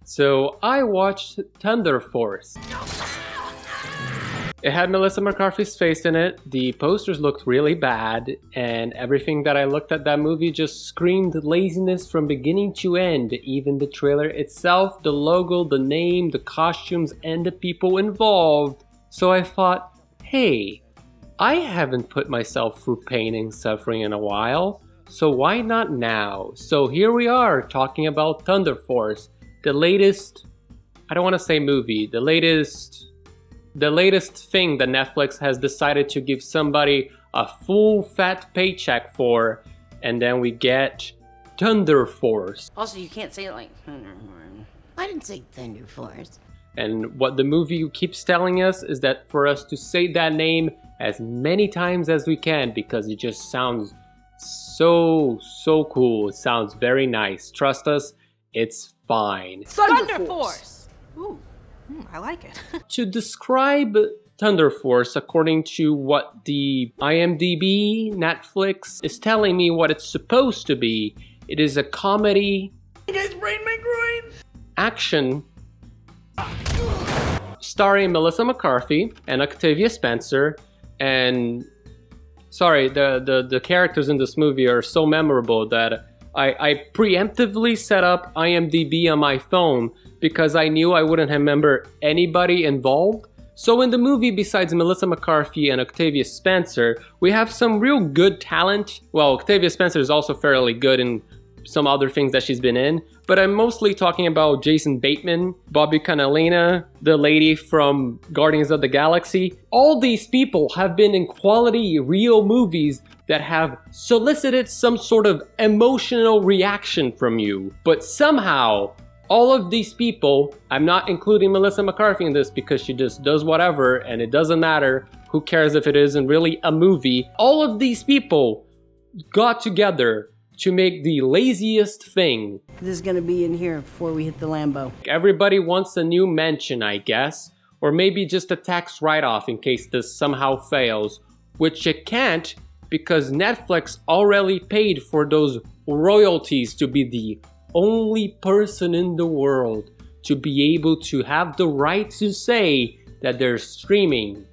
So I watched Thunder Force. It had Melissa McCarthy's face in it, the posters looked really bad, and everything that I looked at that movie just screamed laziness from beginning to end. Even the trailer itself, the logo, the name, the costumes, and the people involved. So I thought, hey, I haven't put myself through pain and suffering in a while, so why not now? So here we are talking about Thunder Force, the latest, I don't want to say movie, the latest thing that Netflix has decided to give somebody a full fat paycheck for, and then we get Thunder Force. Also, you can't say it like Thunder Force. I didn't say Thunder Force. And what the movie keeps telling us is that for us to say that name as many times as we can, because it just sounds so cool. It sounds very nice. Trust us, it's fine. Thunder Force! Ooh. I like it. To describe Thunder Force, according to what the IMDb, Netflix is telling me what it's supposed to be, it is a comedy, You guys brain my groin! action, starring Melissa McCarthy and Octavia Spencer, and sorry, the characters in this movie are so memorable that I preemptively set up IMDb on my phone because I knew I wouldn't remember anybody involved. So in the movie, besides Melissa McCarthy and Octavia Spencer, we have some real good talent. Well, Octavia Spencer is also fairly good in some other things that she's been in, but I'm mostly talking about Jason Bateman, Bobby Cannavina, the lady from Guardians of the Galaxy. All these people have been in quality, real movies that have solicited some sort of emotional reaction from you. But somehow, all of these people, I'm not including Melissa McCarthy in this because she just does whatever and it doesn't matter, who cares if it isn't really a movie. All of these people got together to make the laziest thing. This is gonna be in here before we hit the Lambo. Everybody wants a new mention, I guess, or maybe just a tax write-off in case this somehow fails, which it can't because Netflix already paid for those royalties to be the only person in the world to be able to have the right to say that they're streaming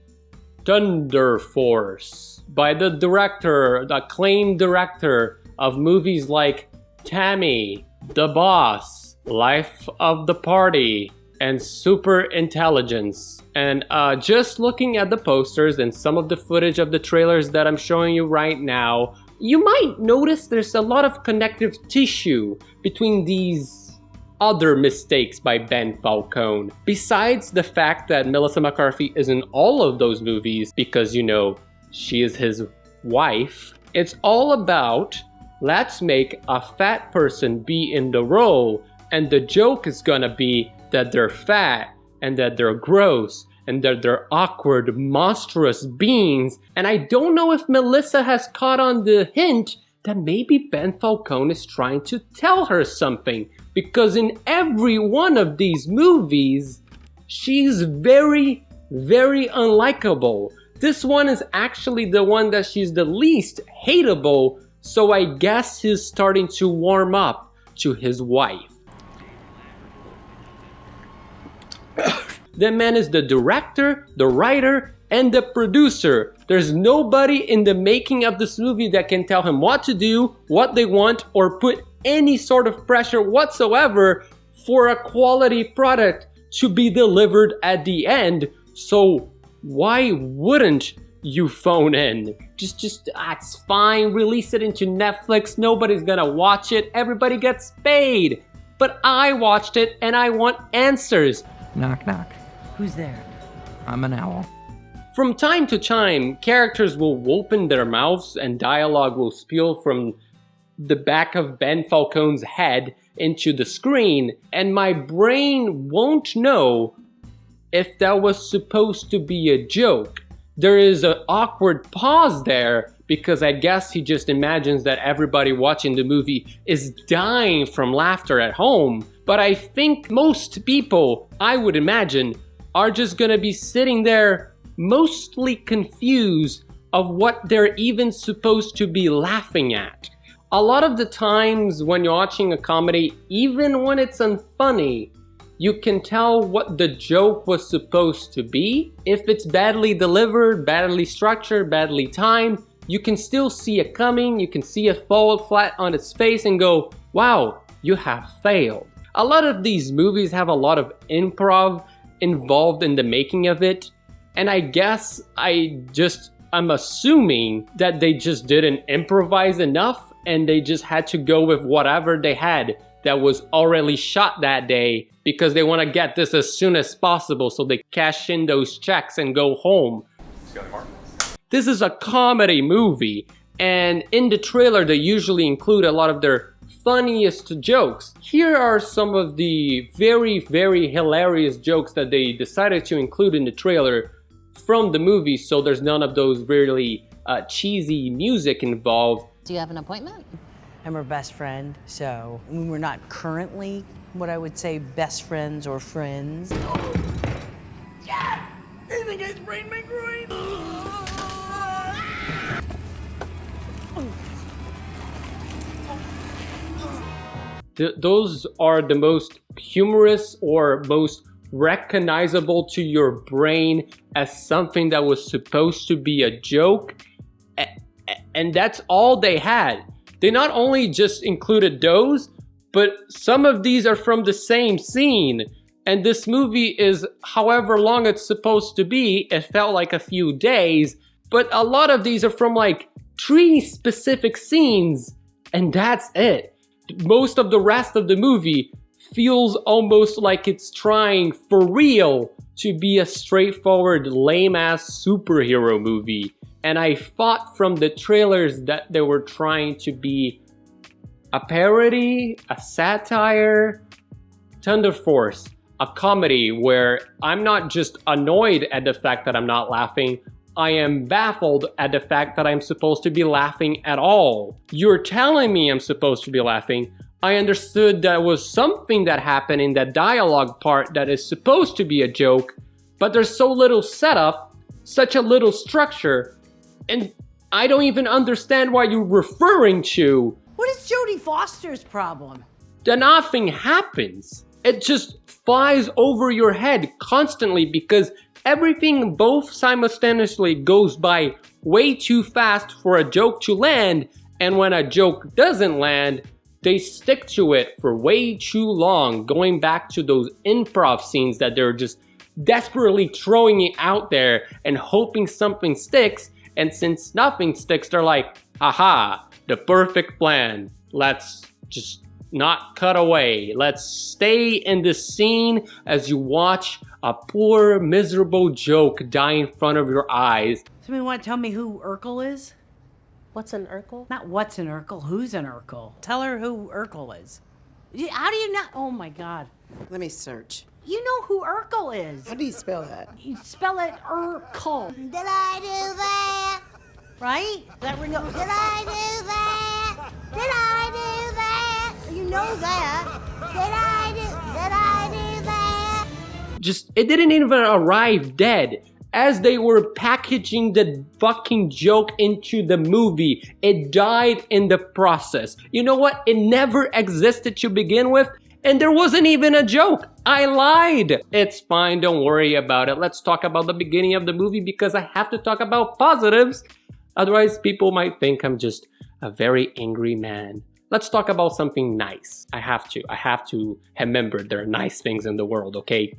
Thunder Force by the director, the acclaimed director of movies like Tammy, The Boss, Life of the Party, and Super Intelligence. And just looking at the posters and some of the footage of the trailers that I'm showing you right now, you might notice there's a lot of connective tissue between these other mistakes by Ben Falcone. Besides the fact that Melissa McCarthy is in all of those movies because, you know, she is his wife, it's all about let's make a fat person be in the role, and the joke is gonna be that they're fat and that they're gross and that they're awkward, monstrous beings. And I don't know if Melissa has caught on the hint that maybe Ben Falcone is trying to tell her something, because in every one of these movies, she's very unlikable. This one is actually the one that she's the least hateable, so I guess he's starting to warm up to his wife. The man is the director, the writer, and the producer. There's nobody in the making of this movie that can tell him what to do, what they want, or put any sort of pressure whatsoever for a quality product to be delivered at the end. So why wouldn't you phone in? Just it's fine, release it into Netflix, nobody's gonna watch it, everybody gets paid. But I watched it and I want answers. Knock, knock. Who's there? I'm an owl. From time to time, characters will open their mouths and dialogue will spill from the back of Ben Falcone's head into the screen, and my brain won't know if that was supposed to be a joke. There is an awkward pause there because I guess he just imagines that everybody watching the movie is dying from laughter at home. But I think most people, I would imagine, are just gonna be sitting there mostly confused of what they're even supposed to be laughing at. A lot of the times when you're watching a comedy, even when it's unfunny, you can tell what the joke was supposed to be. If it's badly delivered, badly structured, badly timed, you can still see it coming, you can see it fall flat on its face and go, wow, you have failed. A lot of these movies have a lot of improv involved in the making of it, and I guess I'm assuming that they just didn't improvise enough and they just had to go with whatever they had that was already shot that day because they want to get this as soon as possible so they cash in those checks and go home. This is a comedy movie, and in the trailer they usually include a lot of their funniest jokes. Here are some of the very, very hilarious jokes that they decided to include in the trailer from the movie, so there's none of those really cheesy music involved. Do you have an appointment? I'm her best friend, so we're not currently what I would say best friends or friends. Yeah! I think I sprained my groin! Those are the most humorous or most recognizable to your brain as something that was supposed to be a joke, and that's all they had. They not only just included those, but some of these are from the same scene, and this movie is however long it's supposed to be. It felt like a few days, but a lot of these are from like 3 specific scenes, and that's it. Most of the rest of the movie feels almost like it's trying for real to be a straightforward lame-ass superhero movie. And I thought from the trailers that they were trying to be a parody, a satire, Thunder Force, a comedy where I'm not just annoyed at the fact that I'm not laughing, I am baffled at the fact that I'm supposed to be laughing at all. You're telling me I'm supposed to be laughing. I understood there was something that happened in that dialogue part that is supposed to be a joke, but there's so little setup, such a little structure, and I don't even understand what you're referring to. What is Jodie Foster's problem? Then nothing happens. It just flies over your head constantly because everything both simultaneously goes by way too fast for a joke to land, and when a joke doesn't land, they stick to it for way too long, going back to those improv scenes that they're just desperately throwing it out there and hoping something sticks, and since nothing sticks, they're like, aha, the perfect plan. Let's just not cut away. Let's stay in the scene as you watch a poor, miserable joke die in front of your eyes. Somebody want to tell me who Urkel is? What's an Urkel? Not what's an Urkel, who's an Urkel? Tell her who Urkel is. How do you not? Oh my God. Let me search. You know who Urkel is. How do you spell that? You spell it Urkel. Did I do that? Right? That ring up. Did I do that? Did I do that? You know that. Did I do that? Just, it didn't even arrive dead. As they were packaging the fucking joke into the movie, it died in the process. You know what? It never existed to begin with, and there wasn't even a joke. I lied. It's fine, don't worry about it. Let's talk about the beginning of the movie because I have to talk about positives. Otherwise, people might think I'm just a very angry man. Let's talk about something nice. I have to remember there are nice things in the world, okay?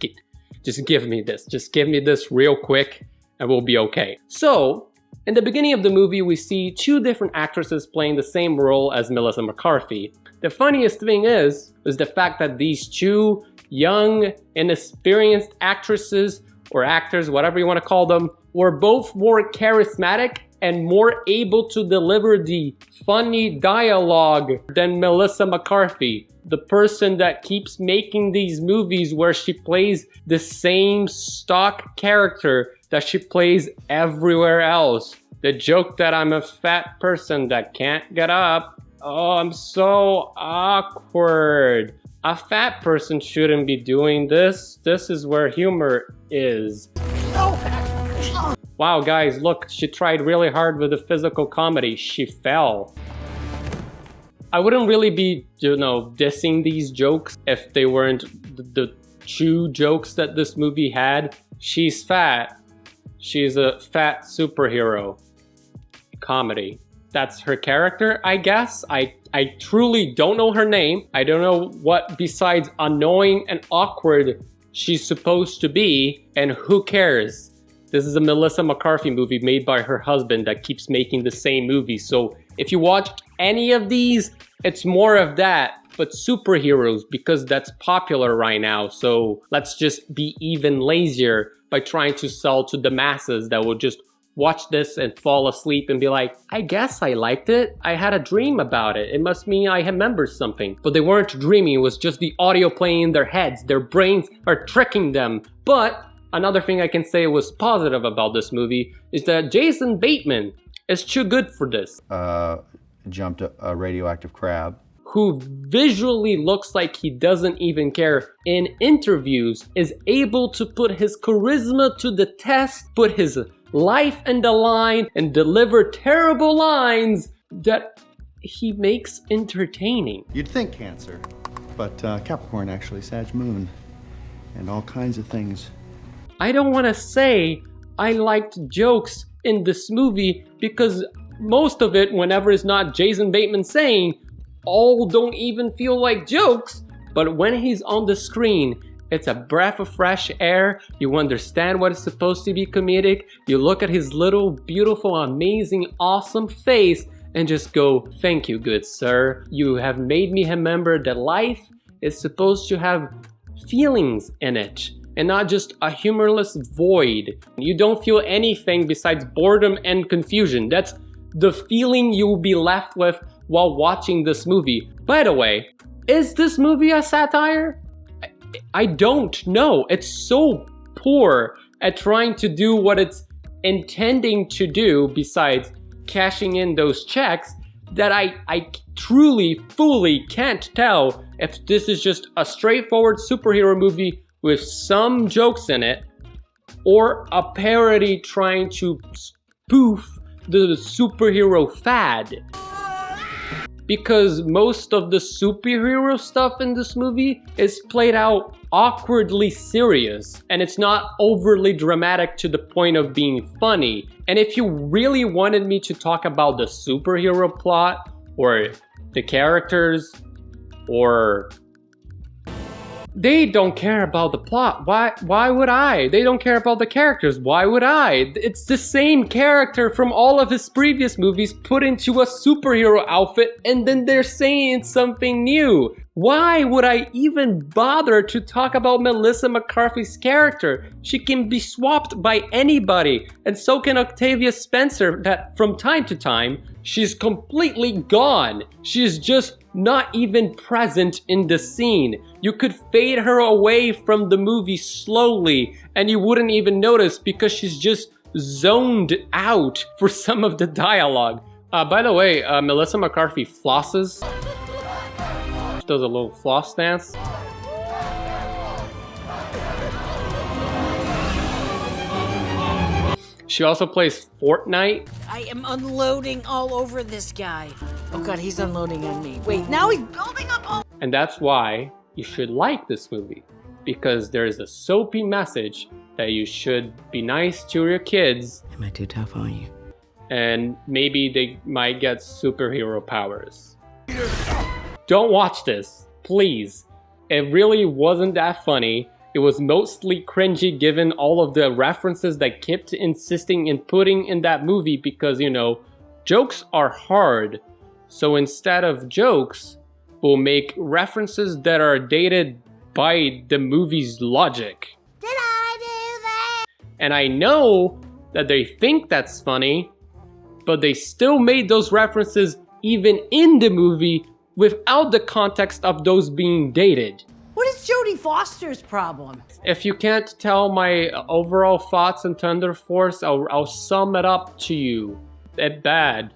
Just give me this. Just give me this real quick and we'll be okay. So, in the beginning of the movie, we see 2 different actresses playing the same role as Melissa McCarthy. The funniest thing is the fact that these 2 young, inexperienced actresses or actors, whatever you want to call them, were both more charismatic and more able to deliver the funny dialogue than Melissa McCarthy, the person that keeps making these movies where she plays the same stock character that she plays everywhere else. The joke that I'm a fat person that can't get up. Oh, I'm so awkward. A fat person shouldn't be doing this. This is where humor is. Wow, guys, look, she tried really hard with the physical comedy. She fell. I wouldn't really be, dissing these jokes if they weren't the true jokes that this movie had. She's fat. She's a fat superhero. Comedy. That's her character, I guess. I truly don't know her name. I don't know what besides annoying and awkward she's supposed to be, and who cares? This is a Melissa McCarthy movie made by her husband that keeps making the same movie. So if you watch any of these, it's more of that, but superheroes, because that's popular right now. So let's just be even lazier by trying to sell to the masses that will just watch this and fall asleep and be like, I guess I liked it. I had a dream about it. It must mean I remember something. But they weren't dreaming. It was just the audio playing in their heads. Their brains are tricking them. But another thing I can say was positive about this movie is that Jason Bateman is too good for this. Jumped a radioactive crab. Who visually looks like he doesn't even care in interviews, is able to put his charisma to the test, put his life in the line, and deliver terrible lines that he makes entertaining. You'd think Cancer, but Capricorn actually, Sag Moon, and all kinds of things. I don't want to say I liked jokes in this movie because most of it, whenever it's not Jason Bateman saying, all don't even feel like jokes, but when he's on the screen, it's a breath of fresh air. You understand what is supposed to be comedic. You look at his little, beautiful, amazing, awesome face and just go, thank you, good sir. You have made me remember that life is supposed to have feelings in it and not just a humorless void. You don't feel anything besides boredom and confusion. That's the feeling you will be left with while watching this movie. By the way, is this movie a satire? I don't know. It's so poor at trying to do what it's intending to do besides cashing in those checks that I truly, fully can't tell if this is just a straightforward superhero movie with some jokes in it or a parody trying to spoof the superhero fad. Because most of the superhero stuff in this movie is played out awkwardly serious, and it's not overly dramatic to the point of being funny. And if you really wanted me to talk about the superhero plot, or the characters, or... They don't care about the plot. Why would I? They don't care about the characters. Why would I? It's the same character from all of his previous movies put into a superhero outfit and then they're saying something new. Why would I even bother to talk about Melissa McCarthy's character? She can be swapped by anybody, and so can Octavia Spencer, that from time to time, she's completely gone. She's just not even present in the scene. You could fade her away from the movie slowly and you wouldn't even notice because she's just zoned out for some of the dialogue. By the way, Melissa McCarthy flosses. She does a little floss dance. She also plays Fortnite. I am unloading all over this guy. Oh God, he's unloading on me. Wait, now he's building up all... And that's why you should like this movie. Because there is a soapy message that you should be nice to your kids. Am I too tough on you? And maybe they might get superhero powers. Don't watch this, please. It really wasn't that funny. It was mostly cringy given all of the references that kept insisting in putting in that movie because, you know, jokes are hard. So instead of jokes, we'll make references that are dated by the movie's logic. Did I do that? And I know that they think that's funny, but they still made those references even in the movie without the context of those being dated. What is Jodie Foster's problem? If you can't tell my overall thoughts on Thunder Force, I'll sum it up to you. It's bad.